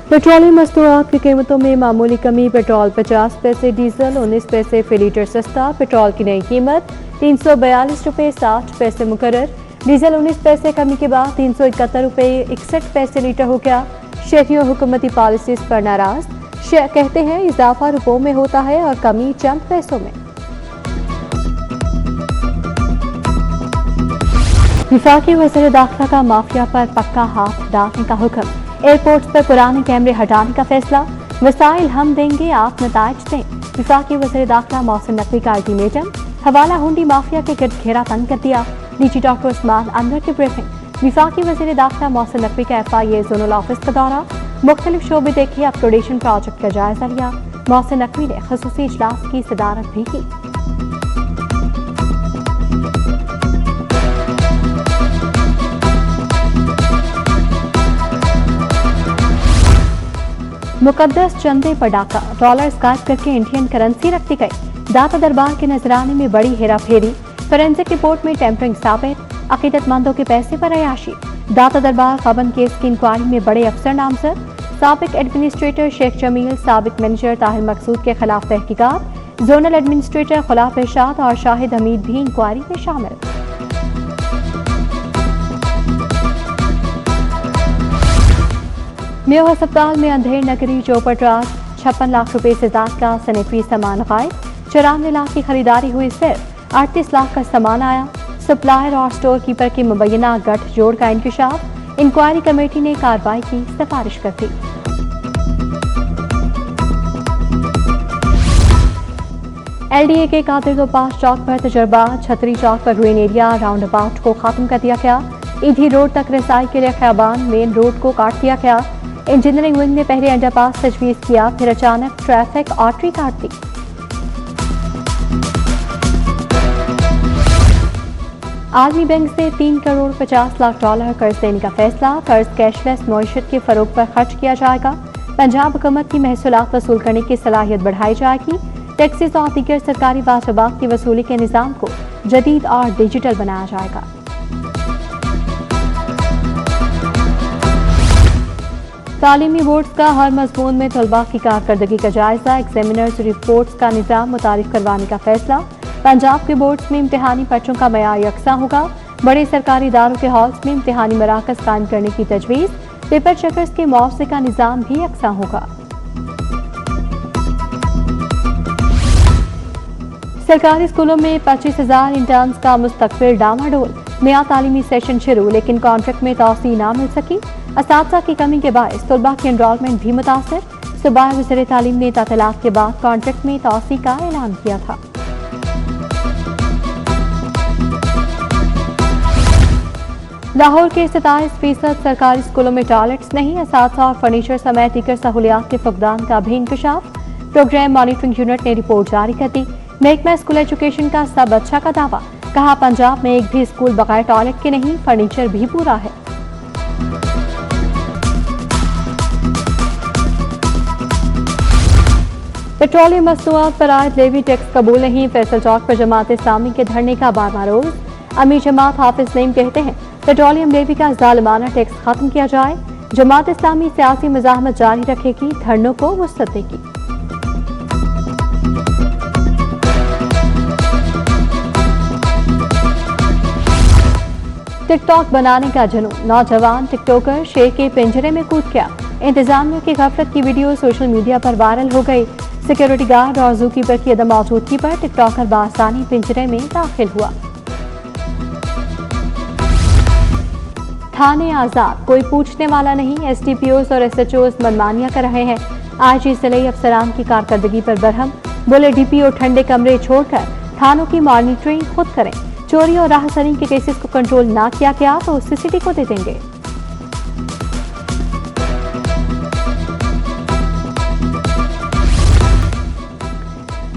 Petroleum मस्तूआत की कीमतों में मामूली कमी। पेट्रोल 50 पैसे, डीजल 19 पैसे फी लीटर सस्ता। पेट्रोल की नई कीमत 342 रुपये 60 पैसे मुकर्रर। डीजल 19 पैसे कमी के बाद 371 रुपये 61 पैसे लीटर हो गया। शहरियों हुकूमती पॉलिसीज पर नाराज, कहते हैं इजाफा रुपयों में होता है और कमी चंद पैसों में। विफाकी वज़ीर दाखिला का माफिया पर पक्का हाथ डालने का हुक्म। एयरपोर्ट पर पुराने कैमरे हटाने का फैसला। वसाइल हम देंगे, आप नताइज दें। विफाकी वज़ीर दाखिला मोहसिन नकवी का अल्टीमेटम। हवाला हुंडी माफिया के गिर्द घेरा तंग कर दिया। डीजी डॉक्टर उस्मान अनवर की ब्रीफिंग। विफाकी वज़ीर दाखिला मोहसिन नकवी का FIA जोनल ऑफिस का दौरा। मुख्तलिफ शोबे देखे, अपग्रेडेशन प्रोजेक्ट का जायजा लिया। मोहसिन नकवी ने खसूसी इजलास की सदारत भी की। मुकद्दस चंदे पर डाका, डॉलर गायब करके इंडियन करेंसी रख दी गई। दाता दरबार के नजराने में बड़ी हेरा फेरी। फोरेंसिक रिपोर्ट में टेम्परिंग साबित। अकीदतमंदों के पैसे पर अयाशी। दाता दरबार खबन केस की इंक्वायरी में बड़े अफसर नामजद। साबिक एडमिनिस्ट्रेटर शेख जमील, साबिक मैनेजर ताहिर मकसूद के खिलाफ तहकीकात। जोनल एडमिनिस्ट्रेटर खुलाफ इरशाद और शाहिद हमीद भी इंक्वायरी में शामिल। मेयो अस्पताल में अंधेर नगरी चौपट 56 लाख रुपए से ज्यादा का सैनिटरी सामान गायब। 94 लाख की खरीदारी हुई, सिर्फ 38 लाख का सामान आया। सप्लायर और स्टोर कीपर की मुबैना गठजोड़ का इंकशाफ। इंक्वायरी कमेटी ने कार्रवाई की सिफारिश कर दी। LDA के कादिर तो पास चौक पर तजर्बा। छतरी चौक पर ग्रीन एरिया राउंड अबाउट को खत्म कर दिया गया। ईधी रोड तक रसाई के लिए खयाबान मेन रोड को काट दिया गया। इंजीनियरिंग विंग ने पहले अंडरपास तजवीज किया, फिर अचानक ट्रैफिक आर्टरी काट दी। आलमी बैंक से 3 करोड़ 50 लाख डॉलर कर्ज देने का फैसला। कर्ज कैशलेस मईशत के फरोग पर खर्च किया जाएगा। पंजाब हुकूमत की महसूलात वसूल करने की सलाहियत बढ़ाई जाएगी। टैक्सेस और दीगर सरकारी वाजबात की वसूली के निज़ाम को जदीद और डिजिटल बनाया जाएगा। तालीमी बोर्ड्स का हर मज़मून में तलबा की कारकर्दगी का जायजा। एग्जामिनर्स रिपोर्ट्स का निज़ाम मुतारिफ करवाने का फैसला। पंजाब के बोर्ड्स में इम्तिहानी पर्चों का मयार यकसा होगा। बड़े सरकारी इदारों के हॉल्स में इम्तिहानी मराकज़ कायम करने की तजवीज़। पेपर चेकर्स के मुआवजे का निज़ाम भी यकसा होगा। सरकारी स्कूलों में 25,000 इंटर्न्स का मुस्तकबिल डामाडोल। नया तालीमी सेशन शुरू, लेकिन कॉन्ट्रैक्ट में तौसी ना मिल सकी। असातिज़ा की कमी के बायस तलबा की एनरोलमेंट भी मुतासर। सूबाई वज़ीर तालीम ने ततलात के बाद कॉन्ट्रैक्ट में तौसी का ऐलान किया था। लाहौर के 27% सरकारी स्कूलों में टॉयलेट्स नहीं। असातिज़ा और फर्नीचर समेत दीगर सहूलियात के फुकदान का भी इंकशाफ। प्रोग्राम मॉनिटरिंग यूनिट ने रिपोर्ट जारी कर दी। महकमा स्कूल एजुकेशन का सब अच्छा का दावा। कहा पंजाब में एक भी स्कूल बगैर टॉयलेट के नहीं, फर्नीचर भी पूरा है। पेट्रोलियम मस्तूआत पर आयद लेवी टैक्स कबूल नहीं। फैसल चौक पर जमात इस्लामी के धरने का 12वां रोज। अमीर जमात हाफिज नईम कहते हैं पेट्रोलियम लेवी का जालिमाना टैक्स खत्म किया जाए। जमात इस्लामी सियासी मज़ाहमत जारी रखेगी, धरनों को वुसअत देगी। टिकटॉक बनाने का जुनून। नौजवान टिकटॉकर शेर के पिंजरे में कूद गया। इंतजामिया की गफलत की वीडियो सोशल मीडिया पर वायरल हो गई। सिक्योरिटी गार्ड और जू कीपर की अदम मौजूदगी पर टिकटॉकर बासानी पिंजरे में दाखिल हुआ। थाने आजाद, कोई पूछने वाला नहीं। SDPOs और SHOs मनमानियां कर रहे हैं। IG जिले अफसरान की कारकर्दगी पर बरहम। बोले DPO ठंडे कमरे छोड़कर थानों की मॉनिटरिंग खुद करें। चोरी और राहसनी के केसेस को कंट्रोल ना किया गया तो CCT को दे देंगे।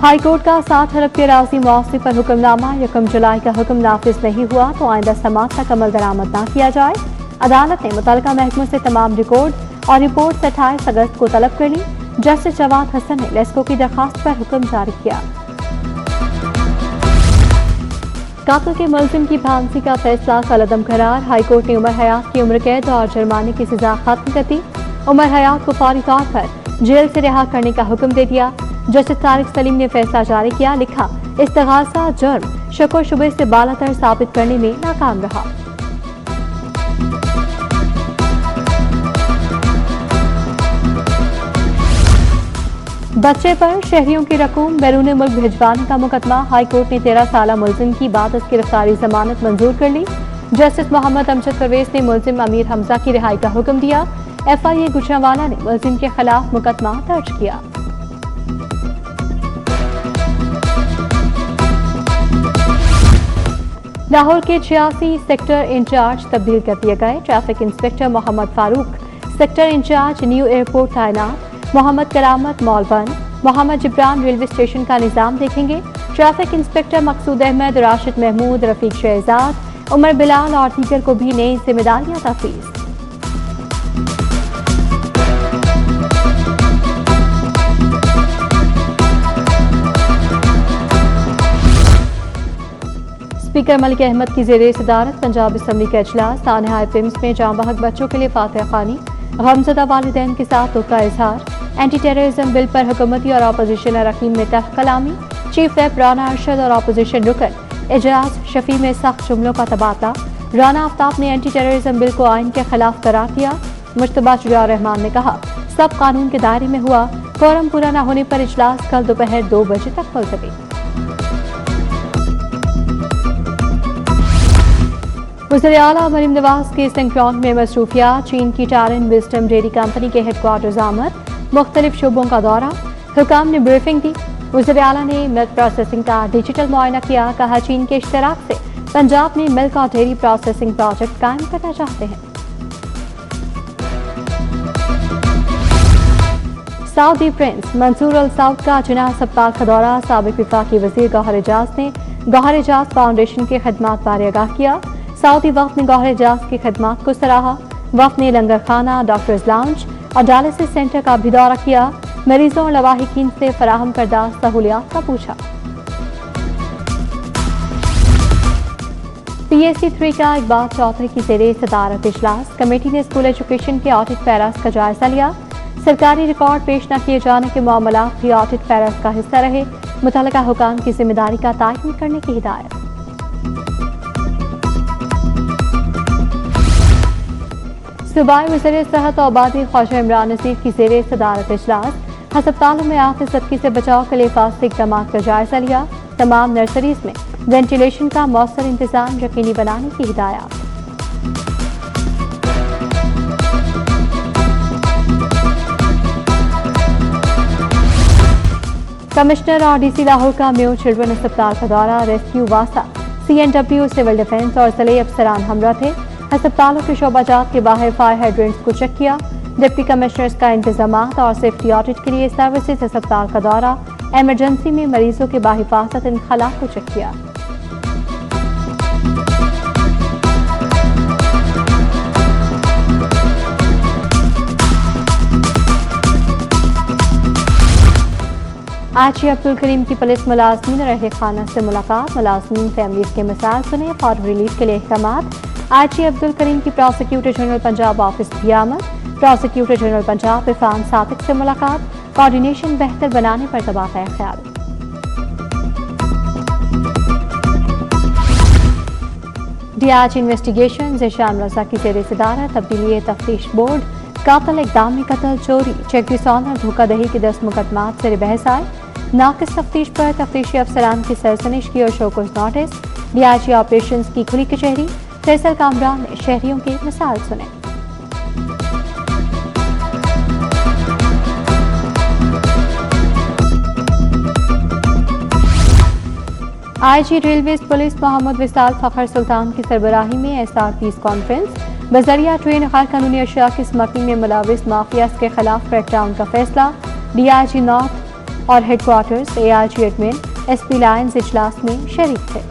हाईकोर्ट का 60 अरब के राजी मुआवजे पर हुक्मनामा। 1 जुलाई का हुक्म नाफिज नहीं हुआ तो आइंदा समात तक अमल दरामद न किया जाए। अदालत ने मुतल्लिका महकमों से तमाम रिकॉर्ड और रिपोर्ट 28 अगस्त को तलब कर ली। जस्टिस जवाद हसन ने लेस्को की दरखास्त पर हुक्म जारी किया। कातिल के मुलजिम की फांसी का फैसला कलअदम करार। हाईकोर्ट ने उम्र हयात की उम्र कैद और जुर्माने की सजा खत्म कर दी। उमर हयात को फौरी तौर पर जेल से रिहा करने का हुक्म दे दिया। जस्टिस तारिक सलीम ने फैसला जारी किया, लिखा, इस्तिगासा जुर्म शक शुबे से बालातर साबित करने में नाकाम रहा। बच्चे पर शहरियों की रकूम बैरून मुल्क भिजवाने का मुकदमा। हाईकोर्ट ने 13 साल मुलजिम की बादस गिरफ्तारी जमानत मंजूर कर ली। जस्टिस मोहम्मद अमजद परवेज ने मुलजिम अमीर हमजा की रिहाई का हुक्म दिया। FIA गुजरांवाला ने मुलजिम के खिलाफ मुकदमा दर्ज किया। लाहौर के 86 सेक्टर इंचार्ज तब्दील कर दिए गए। Traffic inspector Mohammad Farooq sector incharge new airport तैनात। मोहम्मद करामत मौलबन मोहम्मद जिब्रान रेलवे स्टेशन का निजाम देखेंगे। ट्रैफिक इंस्पेक्टर मकसूद अहमद, राशिद महमूद, रफीक शहजाद, उमर बिलाल और दीगर को भी नई जिम्मेदारियां तफवीज। स्पीकर मलिक अहमद की ज़ेरे सदारत पंजाब असम्बली का इजलास। तानहाए पिम्स में जाँ बहक बच्चों के लिए फातह खानी। गमज़दा वालिदैन के साथ दुख का इजहार। एंटी टेररिज्म बिल पर हुकूमती और अपोजिशन अरकान में तल्ख कलामी। चीफ व्हिप राना अरशद और अपोजिशन रुकन एजाज शफी में सख्त जुमलों का तबादला। राना आफ्ताब ने एंटी टेररिज्म बिल को आइन के खिलाफ करार दिया। मुश्तबा जुलिया रहमान ने कहा, सब कानून के दायरे में हुआ। कोरम पूरा न होने पर इजलास कल दोपहर 2 बजे तक मुलतवी। वज़ीर आला मरीम नवाज के सिंक्रोन में मसरूफियात। चीन की टारन विजडम डेयरी कंपनी के हेडक्वार्टर्स आमद। मुख्तलिफ शोबों का दौरा। हुकाम ने ब्रीफिंग दी। वज़ीर आला ने मिल्क प्रोसेसिंग का डिजिटल मुआयना किया। कहा, चीन के इश्तराक से पंजाब में मिल्क और डेयरी प्रोसेसिंग प्रोजेक्ट कायम करना चाहते हैं। सऊदी प्रिंस मंसूर अल सऊद का जिना अस्पताल का दौरा। साबिक वफाकी वजीर गौहर एजाज ने गौहर एजाज फाउंडेशन की खदमात बारे आगाह किया। सऊदी वफ्द ने गौहर एजाज की खदमात को सराहा। वफ्द ने लंगर खाना, डॉक्टर्स लाउंज और डायलिसिस सेंटर का भी दौरा किया। मरीजों और लवाहिकीन से फराहम करदा सहूलियात का पूछा। PSC 3 का इकबाल चौधरी की ज़ेरे सदारत इजलास। कमेटी ने स्कूल एजुकेशन के ऑडिट पैरास का जायजा लिया। सरकारी रिकॉर्ड पेश न किए जाने के मामला भी ऑडिट पैरास का हिस्सा रहे। मुतल्लिका हुकाम की जिम्मेदारी का तयन करने की हिदायत। सूबाई वज़ीर सेहत और आबादी ख्वाजा इमरान नज़ीर की ज़ेरे सदारत इजलास। हस्पतालों में आतिश ज़दगी से बचाव के लिए फास्ते इक़दाम का जायजा लिया। तमाम नर्सरीज में वेंटिलेशन का मौसर इंतजाम यकीनी बनाने की हिदायत। कमिश्नर और DC लाहौर का म्यू चिल्ड्रन अस्पताल का दौरा। रेस्क्यू वासा, CNW, सिविल डिफेंस और ज़िले अफसरान हमरा थे। अस्पतालों के शोबाजात के बाहर फायर हाइड्रेंट्स को चेक किया। डिप्टी कमिश्नर्स का इंतजामात और सेफ्टी ऑडिट के लिए सर्विसेज अस्पताल का दौरा। एमरजेंसी में मरीजों के बाहिफाजत इनखला को चेक किया। आची अब्दुल करीम की पुलिस मुलाजमीन और अहले खाना से मुलाकात। मुलाजमीन फैमिलीज के मिसाल सुने। फॉर रिलीफ के लिए अहकाम। आची अब्दुल करीम की प्रोसिक्यूटर जनरल पंजाब ऑफिस भी आमद। प्रोसिक्यूटर जनरल पंजाब इरफान सादिक से मुलाकात। कोऑर्डिनेशन बेहतर बनाने पर तबादला ख्याल। DIG इन्वेस्टिगेशन ज़िशान रज़ा की ज़ेरे सदारत। तब्दीली तफ्तीश बोर्ड। कातल इक़दाम कत्ल, चोरी, चेक डिसऑनर, धोखाधड़ी के 10 मुकदमात से बहस आए। नाकिस तफ्तीश पर तफ्तीशी अफसरान की सरसनिश की और शोकॉज नोटिस। DIG ऑपरेशंस की खुली कचहरी। फैसल कामरान ने शहरियों की मिसाल सुने। IG railway police Mohammad Wisal Fakhar Sultan की सरबराही में SRP's कॉन्फ्रेंस। बजरिया ट्रेन गैर कानूनी अशिया की स्मगलिंग में मुलविस माफियाज के खिलाफ क्रैकडाउन का फैसला। DIG नॉर्थ और headquarters, AIG admin, SP Lions इजलास में शरीक थे।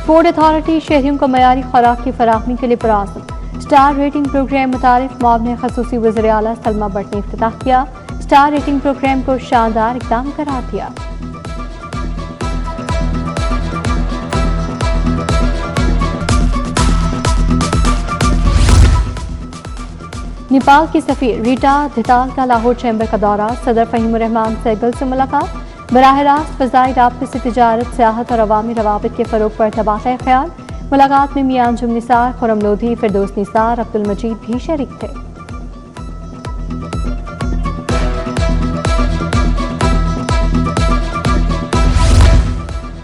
फूड अथॉरिटी शहरियों को मयारी खुराक की फराहमी के लिए पुरअज़्म। स्टार रेटिंग प्रोग्राम मुतारिफ मुआवने खसूसी वज़ीर आला सलमा भट्ट ने इफ्तिताह किया। स्टार रेटिंग प्रोग्राम को शानदार इक़दाम करार दिया। नेपाल की सफीर रीटा धिताल का लाहौर चैम्बर का दौरा, सदर फहीम-उर-रहमान सहगल से मुलाकात, बराह रास्त फ़ज़ाई राब्ते से तिजारत, सियाहत और अवामी रवाबित के फ़रोग़ पर तबादला ख्याल। मुलाकात में मियां अंजुम निसार, खुर्रम लोधी, फिरदौस निसार, अब्दुल मजीद भी शरीक थे।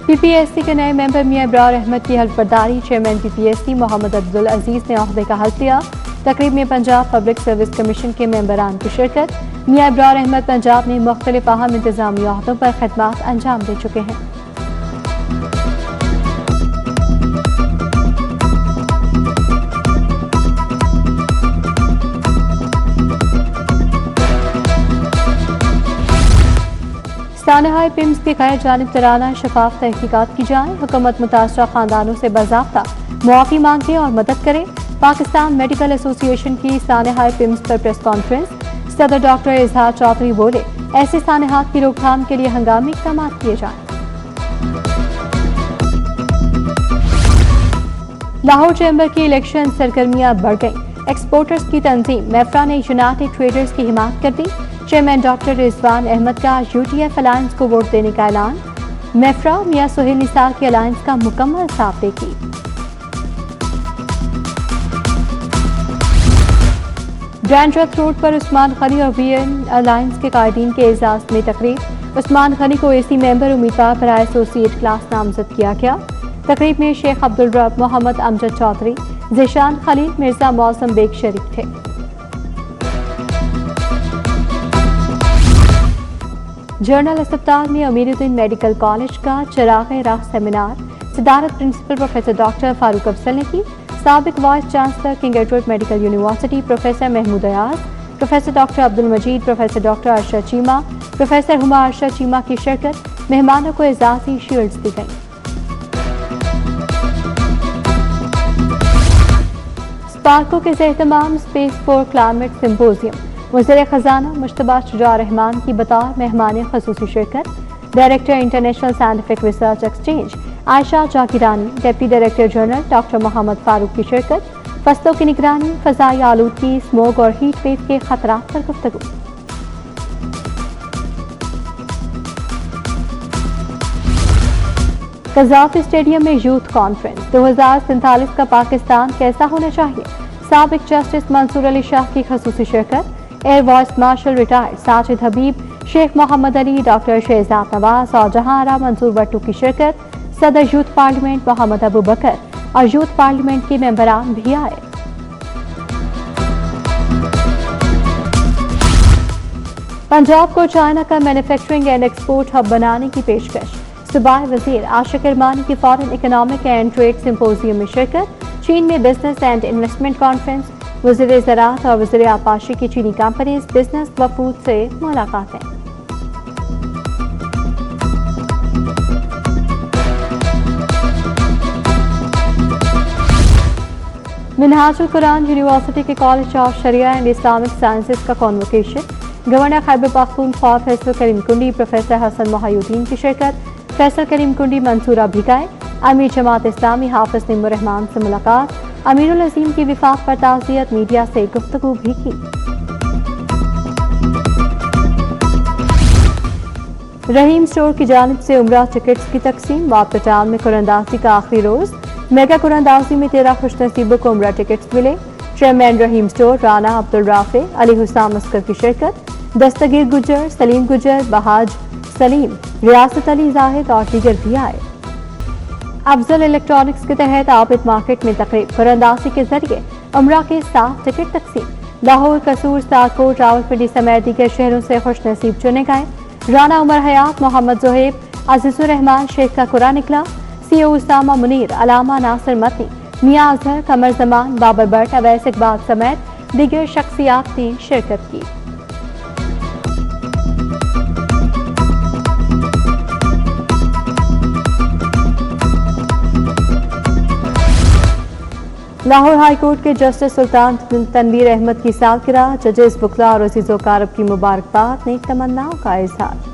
पीपीएससी के नए मेंबर मियां इब्रार अहमद की हल्फबर्दारी, चेयरमैन पीपीएससी मोहम्मद अब्दुल अजीज ने ओहदे का हल्फ लिया। तकरीब में पंजाब पब्लिक सर्विस कमीशन के मेंबरान की शिरकत। मियां इब्रार अहमद पंजाब में मुख्तलिफ अहम इंतजामी ओहदों पर खिदमात अंजाम दे चुके हैं। सानहाय पिम्स की गैर जानिब तराना शफाफ तहकीकात की जाए। हुकूमत मुतासरा खानदानों से बाज़ाब्ता मुआफ़ी मांगे और मदद करे। पाकिस्तान मेडिकल एसोसिएशन की सानहाय पिम्स पर प्रेस कॉन्फ्रेंस, सदर डॉक्टर इजहार चौधरी बोले, ऐसे सानहात की रोकथाम के लिए हंगामी इक़दाम किए जाएं। लाहौर चैम्बर की इलेक्शन सरगर्मियां बढ़ गईं। एक्सपोर्टर्स की तंजीम मेफ्रा ने यूनाइटेड ट्रेडर्स की हिमायत कर दी। चेयरमैन डॉक्टर रिजवान अहमद का यूटीएफ अलायंस को वोट देने का ऐलान। मेफ्रा मियां सुहेल निसार के अलायंस का मुकम्मल साथ देगी। डैंड्रथ रोड पर उस्मान गनी और वीएन अलायंस के कायदीन के एजाज में तकरीब। उस्मान गनी को एसी मेंबर उम्मीदवार पर एसोसिएट क्लास नामजद किया गया। तकरीब में शेख अब्दुल रब, मोहम्मद अमजद चौधरी, ज़ीशान खलील, मिर्जा मौसम बेग शरीक थे। जनरल अस्पताल में अमीरुद्दीन मेडिकल कॉलेज का चिराग राह सेमिनार, सदारत principal professor doctor Farooq Afzal ने की। साबिक vice chancellor King Edward medical university professor Mahmood Ayaz, professor doctor Abdul Majeed, professor doctor Arshad Cheema, professor Huma Arshad Cheema की शिरकत। मेहमानों को एजाज़ी शील्ड्स दी गई। स्पार्को के एहतमाम स्पेस फॉर क्लाइमेट सिम्पोजियम, वज़ीर ख़जाना मुश्तबा शुजा रहमान की बतौर मेहमान ख़ुसूसी शिरकत। Director international scientific research exchange Ayesha Zakirani, deputy director general doctor Mohammad Farooq की शिरकत। फसलों की निगरानी, फ़ज़ाई आलूदगी, स्मोक और हीट वेव के खतरात पर गुफ्तगू। कज़ाफ़ी स्टेडियम में यूथ कॉन्फ्रेंस, 2047 का पाकिस्तान कैसा होना चाहिए। साबिक जस्टिस मंसूर अली शाह की ख़ुसूसी शिरकत। Air vice marshal retired Sajid Habib, Sheikh Mohammad Ali, doctor Shahzad Nawaz और जहां आरा मंसूर भट्टू की शिरकत। सदर यूथ पार्लियामेंट मोहम्मद अबू बकर और यूथ पार्लियामेंट के मेंबरान भी आए। पंजाब को चाइना का मैन्युफैक्चरिंग एंड एक्सपोर्ट हब बनाने की पेशकश। सूबाई वजीर आशिक इरमानी की foreign economic and trade symposium में शिरकत। चीन में बिजनेस एंड इन्वेस्टमेंट कॉन्फ्रेंस, वज़ीर ज़राअत और वज़ीर आपाशी की चीनी कंपनीज, बिजनेस वफूद से मुलाकातें। मिनहाजुल कुरान यूनिवर्सिटी के college of Sharia and Islamic sciences का convocation. Governor Khyber Pakhtunkhwa Faisal Karim Kundi, professor Hasan मोहयुद्दीन की शिरकत। फैसल करीम कुंडी मंसूरा भिगाए। अमीर जमात इस्लामी हाफिज निम्मुर रहमान से मुलाकात। अमीरुल अजीम की विफाक पर ताज़ियत, मीडिया से गुफ्तगू भी की। रहीम स्टोर की जानिब से उम्रा टिकट्स की तकसीम। वापटाल में कुरानदाजी का आखिरी रोज। मेगा कुरानदाजी में 13 खुशनसीबों को उम्रा टिकट्स मिले। चेयरमैन रहीम स्टोर राना अब्दुल राफे, अली हुसैन अस्कर की शिरकत। दस्तगीर गुजर, सलीम गुजर, बहाज सलीम, रियासत अली जाहिद और दीगर भी आए। अफजल इलेक्ट्रॉनिक्स के तहत आबिद मार्केट में तकरीब, कुरानदाजी के जरिए उम्रा के 7 टिकट तकसीम। लाहौर, कसूर, साकोट, रावलपिंडी समेत दीगर शहरों से खुशनसीब चुने गए। राना उमर हयात, मोहम्मद जोहेब, अजीजुर रहमान शेख का कुरा निकला। सीओ उसामा मुनीर, अलामा नासिर मतनी, मियां अजहर, कमर जमान, बाबर भट्ट, अवैस इकबाल समेत दीगर शख्सियात ने शिरकत की। लाहौर हाईकोर्ट के जस्टिस सुल्तान तनवीर अहमद की सालगिरह, जजेस बुकला और अजीज़ो कारब की मुबारकबाद, नेक तमन्नाओं का इजहार।